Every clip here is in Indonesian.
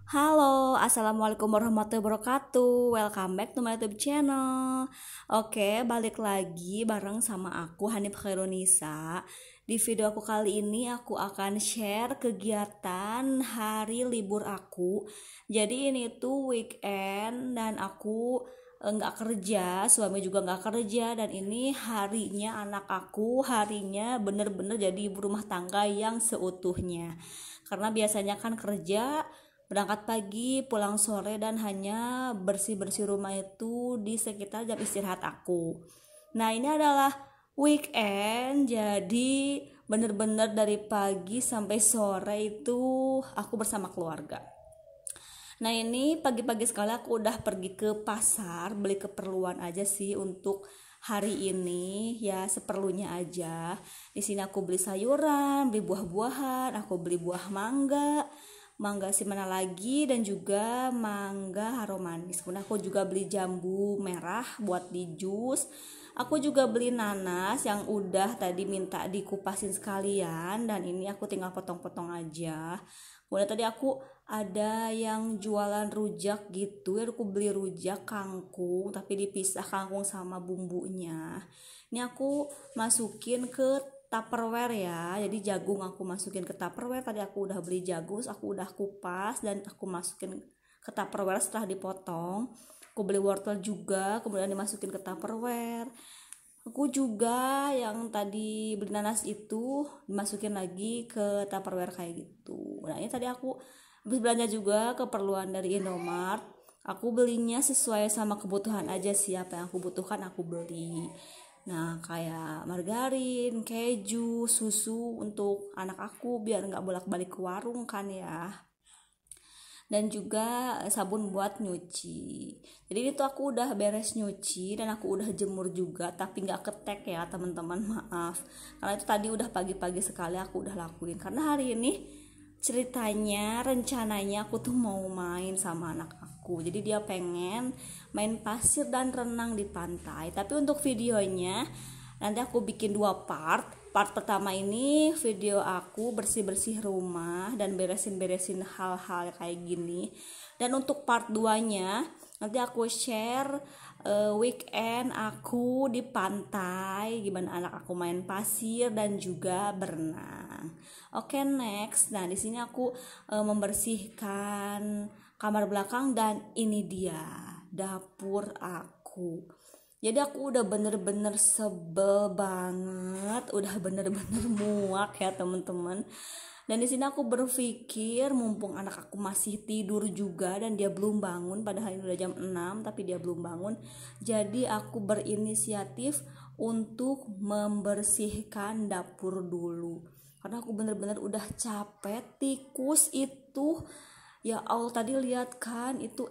Halo, assalamualaikum warahmatullahi wabarakatuh. Welcome back to my YouTube channel. Oke, balik lagi bareng sama aku Hanif Khairunisa. Di video aku kali ini aku akan share kegiatan hari libur aku. Jadi ini tuh weekend dan aku nggak kerja, suami juga nggak kerja, dan ini harinya anak aku, harinya bener-bener jadi ibu rumah tangga yang seutuhnya. Karena biasanya kan kerja berangkat pagi, pulang sore, dan hanya bersih-bersih rumah itu di sekitar jam istirahat aku. Nah, ini adalah weekend, jadi bener-bener dari pagi sampai sore itu aku bersama keluarga. Nah, ini pagi-pagi sekali aku udah pergi ke pasar, beli keperluan aja sih untuk hari ini, ya seperlunya aja. Di sini aku beli sayuran, beli buah-buahan, aku beli buah mangga si mana lagi, dan juga mangga harum manis. Kemudian aku juga beli jambu merah buat di jus. Aku juga beli nanas yang udah tadi minta dikupasin sekalian, dan ini aku tinggal potong-potong aja. Kemudian tadi aku ada yang jualan rujak gitu ya, aku beli rujak kangkung tapi dipisah kangkung sama bumbunya. Ini aku masukin ke Tupperware ya, jadi jagung aku masukin ke Tupperware. Tadi aku udah beli jagung, aku udah kupas dan aku masukin ke Tupperware setelah dipotong. Aku beli wortel juga, kemudian dimasukin ke Tupperware. Aku juga yang tadi beli nanas itu dimasukin lagi ke Tupperware kayak gitu. Nah, ini tadi aku habis belanja juga keperluan dari Indomart. Aku belinya sesuai sama kebutuhan aja sih, apa yang aku butuhkan aku beli. Nah, kayak margarin, keju, susu untuk anak aku biar nggak bolak-balik ke warung kan ya. Dan juga sabun buat nyuci. Jadi itu aku udah beres nyuci dan aku udah jemur juga, tapi nggak ketek ya teman-teman, maaf. Karena itu tadi udah pagi-pagi sekali aku udah lakuin. Karena hari ini ceritanya, rencananya aku tuh mau main sama anak aku. Jadi dia pengen main pasir dan renang di pantai. Tapi untuk videonya nanti aku bikin dua part. Part pertama ini video aku bersih-bersih rumah dan beresin-beresin hal-hal kayak gini. Dan untuk part 2-nya nanti aku share weekend aku di pantai, gimana anak aku main pasir dan juga berenang. Oke, next. Nah, di sini aku membersihkan kamar belakang dan ini dia dapur aku. Jadi aku udah bener-bener sebel banget, udah bener-bener muak ya teman-teman. Dan di sini aku berpikir mumpung anak aku masih tidur juga dan dia belum bangun, padahal ini udah jam 6 tapi dia belum bangun. Jadi aku berinisiatif untuk membersihkan dapur dulu. Karena aku bener-bener udah capek, tikus itu ya Allah, tadi lihat kan itu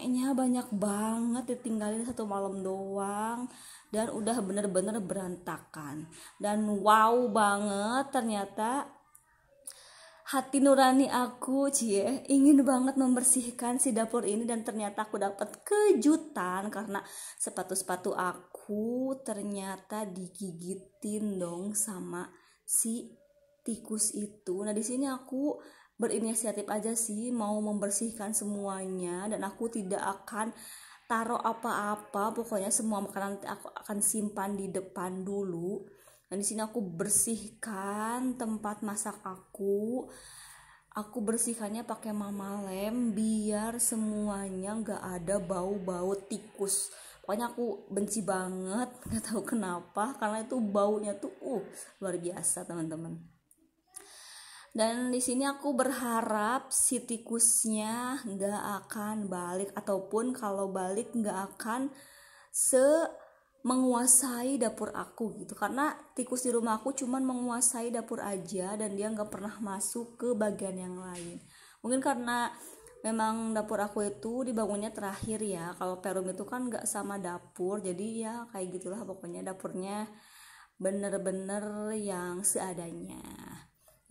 nya banyak banget, ditinggalin satu malam doang dan udah bener-bener berantakan. Dan wow banget, ternyata hati nurani aku ingin banget membersihkan si dapur ini, dan ternyata aku dapat kejutan karena sepatu-sepatu aku ternyata digigitin dong sama si tikus itu. Nah, di sini aku berinisiatif aja sih mau membersihkan semuanya, dan aku tidak akan taruh apa-apa, pokoknya semua makanan aku akan simpan di depan dulu. Dan di sini aku bersihkan tempat masak aku bersihkannya pakai mama lem biar semuanya nggak ada bau-bau tikus. Pokoknya aku benci banget, nggak tahu kenapa, karena itu baunya tuh luar biasa teman-teman. Dan di sini aku berharap si tikusnya nggak akan balik, ataupun kalau balik nggak akan menguasai dapur aku gitu. Karena tikus di rumah aku cuman menguasai dapur aja dan dia nggak pernah masuk ke bagian yang lain. Mungkin karena memang dapur aku itu dibangunnya terakhir ya. Kalau perum itu kan nggak sama dapur, jadi ya kayak gitulah pokoknya, dapurnya bener-bener yang seadanya.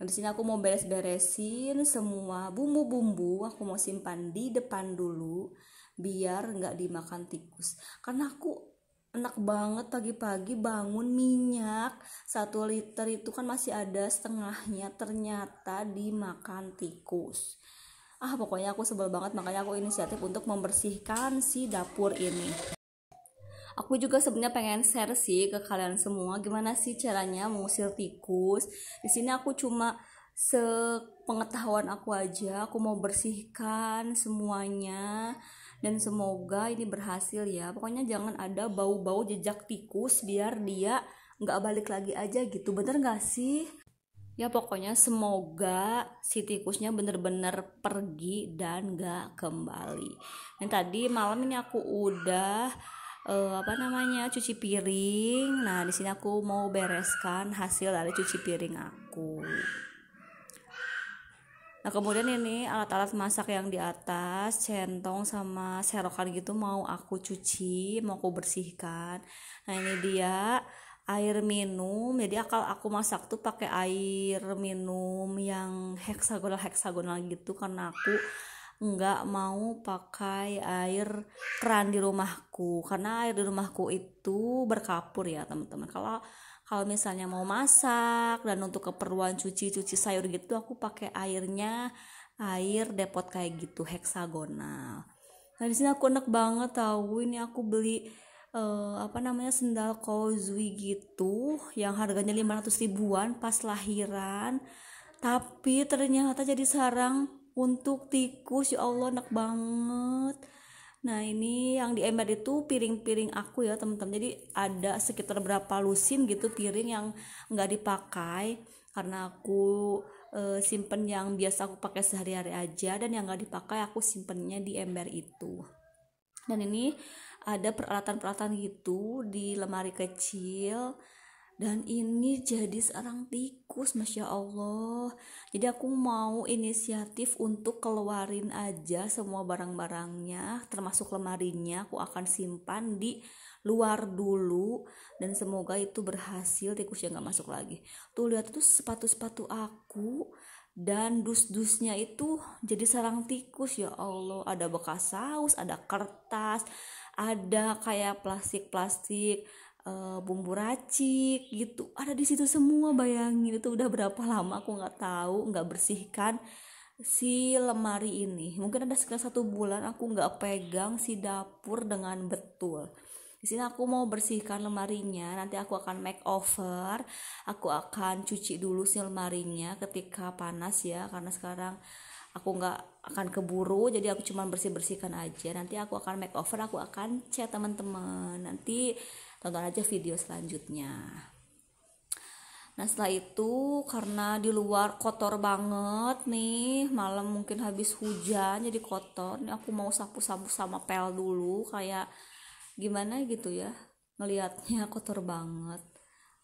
Nah, di sini aku mau beres-beresin semua bumbu-bumbu, aku mau simpan di depan dulu biar nggak dimakan tikus. Karena aku enak banget pagi-pagi bangun, minyak 1 liter itu kan masih ada setengahnya, ternyata dimakan tikus. Pokoknya aku sebel banget, makanya aku inisiatif untuk membersihkan si dapur ini. Aku juga sebenarnya pengen share sih ke kalian semua gimana sih caranya mengusir tikus. Di sini aku cuma sepengetahuan aku aja, aku mau bersihkan semuanya dan semoga ini berhasil ya. Pokoknya jangan ada bau-bau jejak tikus biar dia nggak balik lagi aja gitu. Bener nggak sih? Ya pokoknya semoga si tikusnya bener-bener pergi dan gak kembali. Yang tadi malam ini aku udah cuci piring. Nah di sini aku mau bereskan hasil dari cuci piring aku. Nah kemudian ini alat-alat masak yang di atas, centong sama serokan gitu mau aku cuci, mau aku bersihkan. Nah ini dia air minum. Jadi kalau aku masak tuh pakai air minum yang heksagonal gitu karena aku nggak mau pakai air keran di rumahku karena air di rumahku itu berkapur ya teman-teman. Kalau misalnya mau masak dan untuk keperluan cuci sayur gitu aku pakai air depot kayak gitu heksagonal. Nah di sini aku enak banget tahu, ini aku beli sendal kozui gitu yang harganya 500 ribuan pas lahiran, tapi ternyata jadi sarang untuk tikus. Ya Allah enak banget. Nah ini yang di ember itu piring-piring aku ya teman-teman, jadi ada sekitar berapa lusin gitu piring yang nggak dipakai karena aku simpen yang biasa aku pakai sehari-hari aja, dan yang nggak dipakai aku simpennya di ember itu. Dan ini ada peralatan-peralatan gitu di lemari kecil, dan ini jadi sarang tikus, Masya Allah. Jadi aku mau inisiatif untuk keluarin aja semua barang-barangnya termasuk lemarinya, aku akan simpan di luar dulu dan semoga itu berhasil, tikusnya gak masuk lagi. Tuh lihat tuh sepatu-sepatu aku dan dus-dusnya itu jadi sarang tikus. Ya Allah, ada bekas saus, ada kertas, ada kayak plastik bumbu racik gitu ada di situ semua. Bayangin itu udah berapa lama aku nggak bersihkan si lemari ini. Mungkin ada sekitar 1 bulan aku nggak pegang si dapur dengan betul. Di sini aku mau bersihkan lemarinya, nanti aku akan makeover, aku akan cuci dulu si lemarinya ketika panas ya, karena sekarang aku nggak akan keburu, jadi aku cuma bersihkan aja. Nanti aku akan makeover, aku akan chat teman-teman, nanti tonton aja video selanjutnya. Nah setelah itu karena di luar kotor banget nih, malam mungkin habis hujan jadi kotor, nih aku mau sapu-sapu sama pel dulu, kayak gimana gitu ya ngelihatnya kotor banget.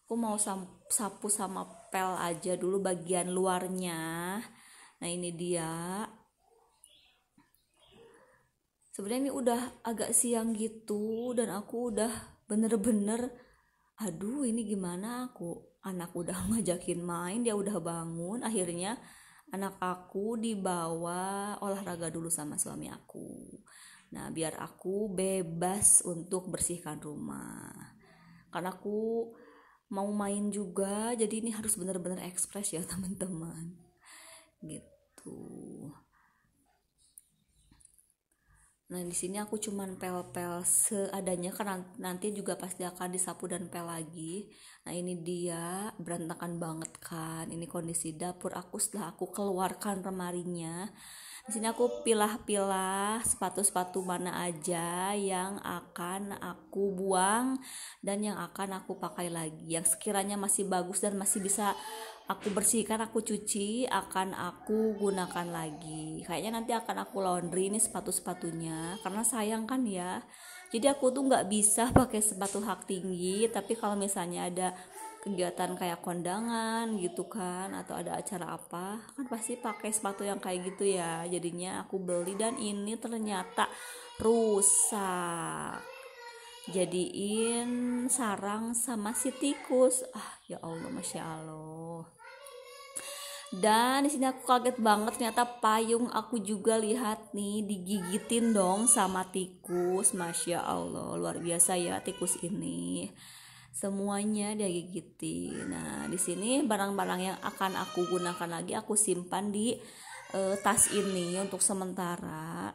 Aku mau sapu sama pel aja dulu bagian luarnya. Nah ini dia, sebenarnya ini udah agak siang gitu dan aku udah bener-bener aduh ini gimana, anak udah ngajakin main, dia udah bangun, akhirnya anak aku dibawa olahraga dulu sama suami aku. Nah biar aku bebas untuk bersihkan rumah karena aku mau main juga, jadi ini harus benar-benar ekspres ya teman-teman gitu. Nah di sini aku cuman pel-pel seadanya karena nanti juga pasti akan disapu dan pel lagi. Nah ini dia berantakan banget kan, ini kondisi dapur aku setelah aku keluarkan lemarinya. Di sini aku pilah-pilah sepatu-sepatu mana aja yang akan aku buang dan yang akan aku pakai lagi. Yang sekiranya masih bagus dan masih bisa aku bersihkan, aku cuci, akan aku gunakan lagi. Kayaknya nanti akan aku laundry ini sepatu-sepatunya karena sayang kan ya. Jadi aku tuh nggak bisa pakai sepatu hak tinggi, tapi kalau misalnya ada kegiatan kayak kondangan gitu kan, atau ada acara apa kan pasti pakai sepatu yang kayak gitu ya. Jadinya aku beli dan ini ternyata rusak, jadiin sarang sama si tikus. Ya Allah, Masya Allah. Dan di sini aku kaget banget, ternyata payung aku juga lihat nih digigitin dong sama tikus. Masya Allah, luar biasa ya tikus ini. Semuanya dia gigitin. Nah, di sini barang-barang yang akan aku gunakan lagi aku simpan di tas ini untuk sementara.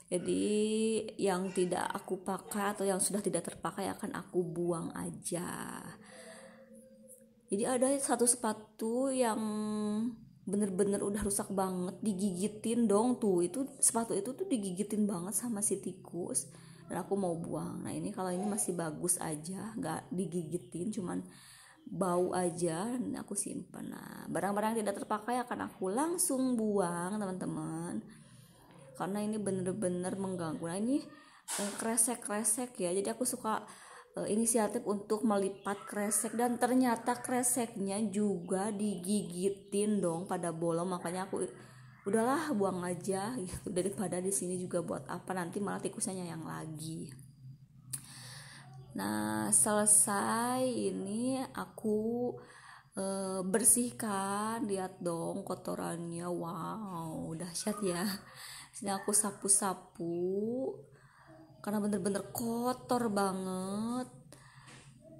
Jadi yang tidak aku pakai atau yang sudah tidak terpakai akan aku buang aja. Jadi ada satu sepatu yang bener-bener udah rusak banget, digigitin dong tuh, itu sepatu itu tuh digigitin banget sama si tikus dan aku mau buang. Nah ini kalau ini masih bagus aja, nggak digigitin, cuman bau aja, dan aku simpan. Nah barang-barang yang tidak terpakai akan aku langsung buang teman-teman, karena ini bener-bener mengganggu. Nah ini kresek-kresek ya, jadi aku suka inisiatif untuk melipat kresek, dan ternyata kreseknya juga digigitin dong pada bolong. Makanya aku udahlah buang aja gitu, daripada di sini juga buat apa, nanti malah tikusnya yang lagi. Nah selesai ini aku bersihkan, lihat dong kotorannya, wow dahsyat ya. Sini aku sapu-sapu karena bener-bener kotor banget.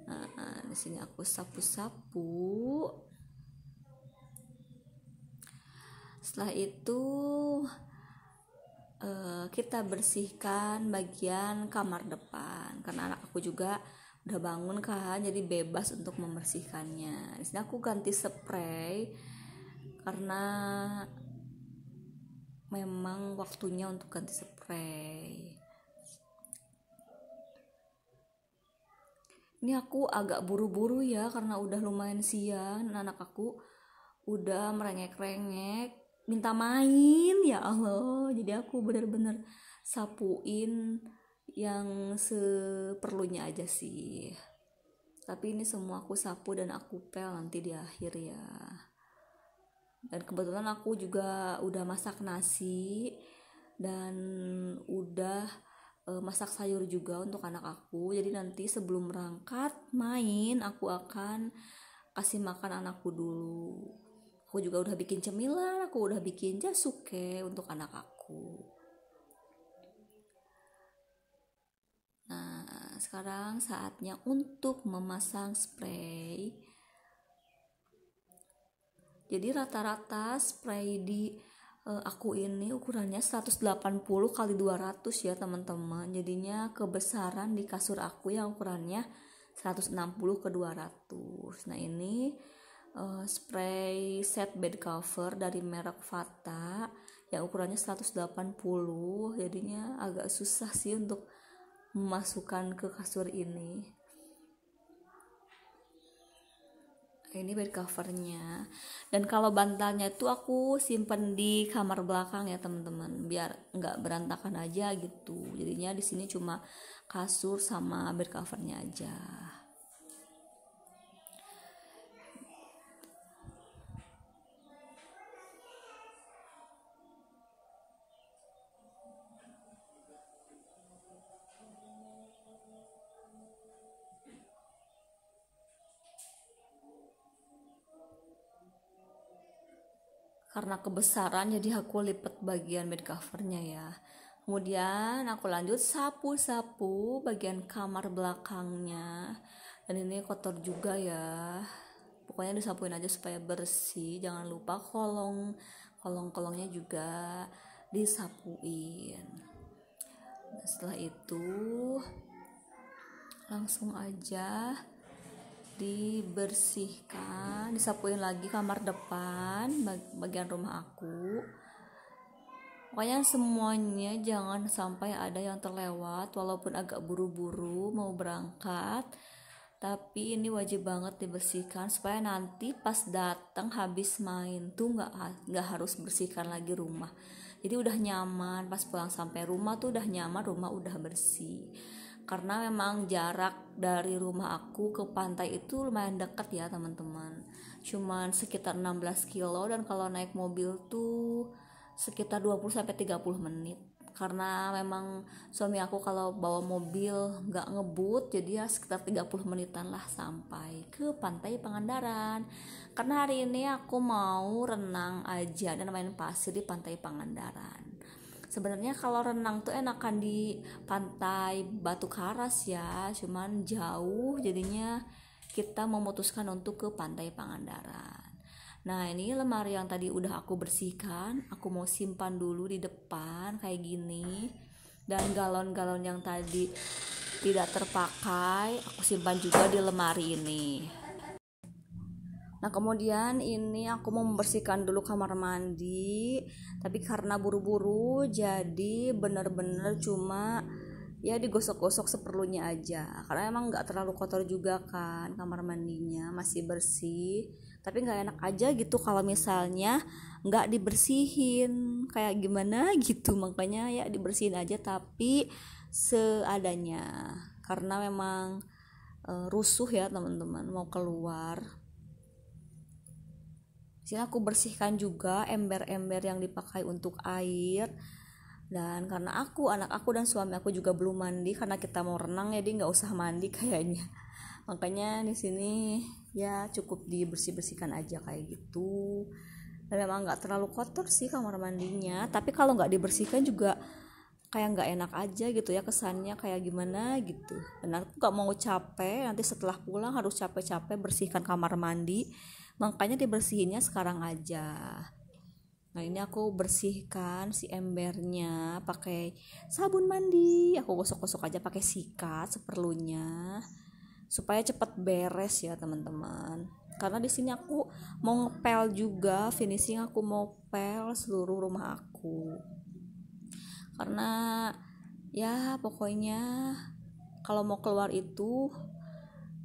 Nah di sini aku sapu-sapu. Setelah itu kita bersihkan bagian kamar depan, karena anak aku juga udah bangun kan, jadi bebas untuk membersihkannya. Di sini aku ganti spray karena memang waktunya untuk ganti spray. Ini aku agak buru-buru ya karena udah lumayan siang, dan anak aku udah merengek-rengek minta main, ya Allah. Jadi aku bener-bener sapuin yang seperlunya aja sih, tapi ini semua aku sapu dan aku pel nanti di akhir ya. Dan kebetulan aku juga udah masak nasi dan udah masak sayur juga untuk anak aku. Jadi nanti sebelum berangkat main, aku akan kasih makan anakku dulu. Aku juga udah bikin cemilan, aku udah bikin jasuke untuk anak aku. Nah sekarang saatnya untuk memasang spray. Jadi rata-rata spray di aku ini ukurannya 180 kali 200 ya teman-teman. Jadinya kebesaran di kasur aku yang ukurannya 160 ke 200. Nah ini spray set bed cover dari merek Fata yang ukurannya 180. Jadinya agak susah sih untuk memasukkan ke kasur ini. Ini bed covernya, dan kalau bantalnya itu aku simpen di kamar belakang ya teman-teman, biar nggak berantakan aja gitu. Jadinya di sini cuma kasur sama bed covernya aja. Karena kebesaran jadi aku lipat bagian bed covernya ya. Kemudian aku lanjut sapu-sapu bagian kamar belakangnya, dan ini kotor juga ya. Pokoknya disapuin aja supaya bersih. Jangan lupa kolongnya juga disapuin. Nah, setelah itu langsung aja dibersihkan, disapuin lagi kamar depan bagian rumah aku. Pokoknya semuanya jangan sampai ada yang terlewat, walaupun agak buru-buru mau berangkat, tapi ini wajib banget dibersihkan supaya nanti pas datang habis main tuh nggak harus bersihkan lagi rumah. Jadi udah nyaman, pas pulang sampai rumah tuh udah nyaman, rumah udah bersih. Karena memang jarak dari rumah aku ke pantai itu lumayan dekat ya teman-teman, cuman sekitar 16 kilo, dan kalau naik mobil tuh sekitar 20-30 menit. Karena memang suami aku kalau bawa mobil nggak ngebut, jadi ya sekitar 30 menitan lah sampai ke pantai Pangandaran. Karena hari ini aku mau renang aja dan main pasir di pantai Pangandaran. Sebenarnya kalau renang tuh enakan di pantai Batu Karas ya, cuman jauh, jadinya kita memutuskan untuk ke pantai Pangandaran. Nah, ini lemari yang tadi udah aku bersihkan, aku mau simpan dulu di depan kayak gini. Dan galon-galon yang tadi tidak terpakai, aku simpan juga di lemari ini. Nah, kemudian ini aku mau membersihkan dulu kamar mandi, tapi karena buru-buru jadi bener-bener cuma ya digosok-gosok seperlunya aja, karena emang nggak terlalu kotor juga kan kamar mandinya, masih bersih. Tapi nggak enak aja gitu kalau misalnya nggak dibersihin, kayak gimana gitu. Makanya ya dibersihin aja tapi seadanya, karena memang rusuh ya teman-teman mau keluar. Sini aku bersihkan juga ember-ember yang dipakai untuk air. Dan karena anak aku dan suami aku juga belum mandi karena kita mau renang, jadi nggak usah mandi kayaknya. Makanya di sini ya cukup dibersih-bersihkan aja kayak gitu. Dan memang nggak terlalu kotor sih kamar mandinya, tapi kalau nggak dibersihkan juga kayak nggak enak aja gitu ya, kesannya kayak gimana gitu. Dan aku nggak mau capek nanti setelah pulang harus capek-capek bersihkan kamar mandi, makanya dibersihinnya sekarang aja. Nah, ini aku bersihkan si embernya pakai sabun mandi. Aku gosok-gosok aja pakai sikat seperlunya supaya cepat beres ya teman-teman. Karena di sini aku mau ngepel juga, finishing aku mau pel seluruh rumah aku. Karena ya pokoknya kalau mau keluar itu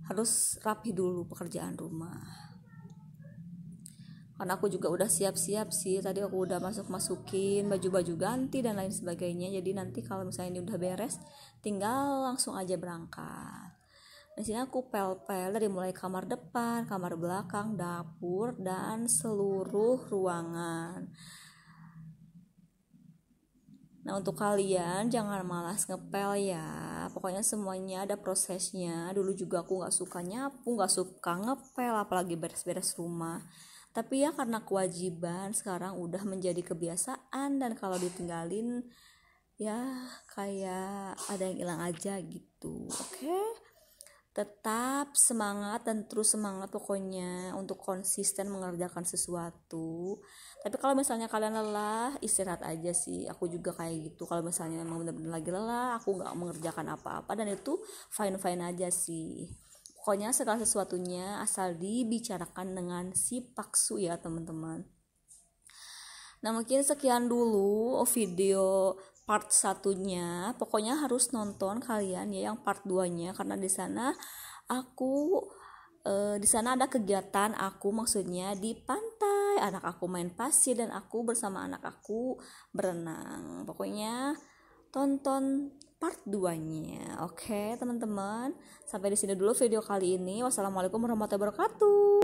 harus rapi dulu pekerjaan rumah. Karena aku juga udah siap-siap sih, tadi aku udah masukin baju-baju ganti dan lain sebagainya, jadi nanti kalau misalnya ini udah beres tinggal langsung aja berangkat. Di sini aku pel-pel dari mulai kamar depan, kamar belakang, dapur, dan seluruh ruangan. Nah, untuk kalian jangan malas ngepel ya, pokoknya semuanya ada prosesnya. Dulu juga aku gak suka nyapu, gak suka ngepel, apalagi beres-beres rumah. Tapi ya karena kewajiban sekarang udah menjadi kebiasaan, dan kalau ditinggalin ya kayak ada yang hilang aja gitu. Oke? Tetap semangat dan terus semangat pokoknya untuk konsisten mengerjakan sesuatu. Tapi kalau misalnya kalian lelah, istirahat aja sih. Aku juga kayak gitu. Kalau misalnya emang benar-benar lagi lelah, aku gak mengerjakan apa-apa, dan itu fine-fine aja sih. Pokoknya segala sesuatunya asal dibicarakan dengan si paksu ya teman-teman. Nah, mungkin sekian dulu video part 1-nya. Pokoknya harus nonton kalian ya yang part 2-nya, karena di sana ada kegiatan aku, maksudnya di pantai. Anak aku main pasir dan aku bersama anak aku berenang. Pokoknya tonton part 2-nya. Oke, teman-teman. Sampai di sini dulu video kali ini. Wassalamualaikum warahmatullahi wabarakatuh.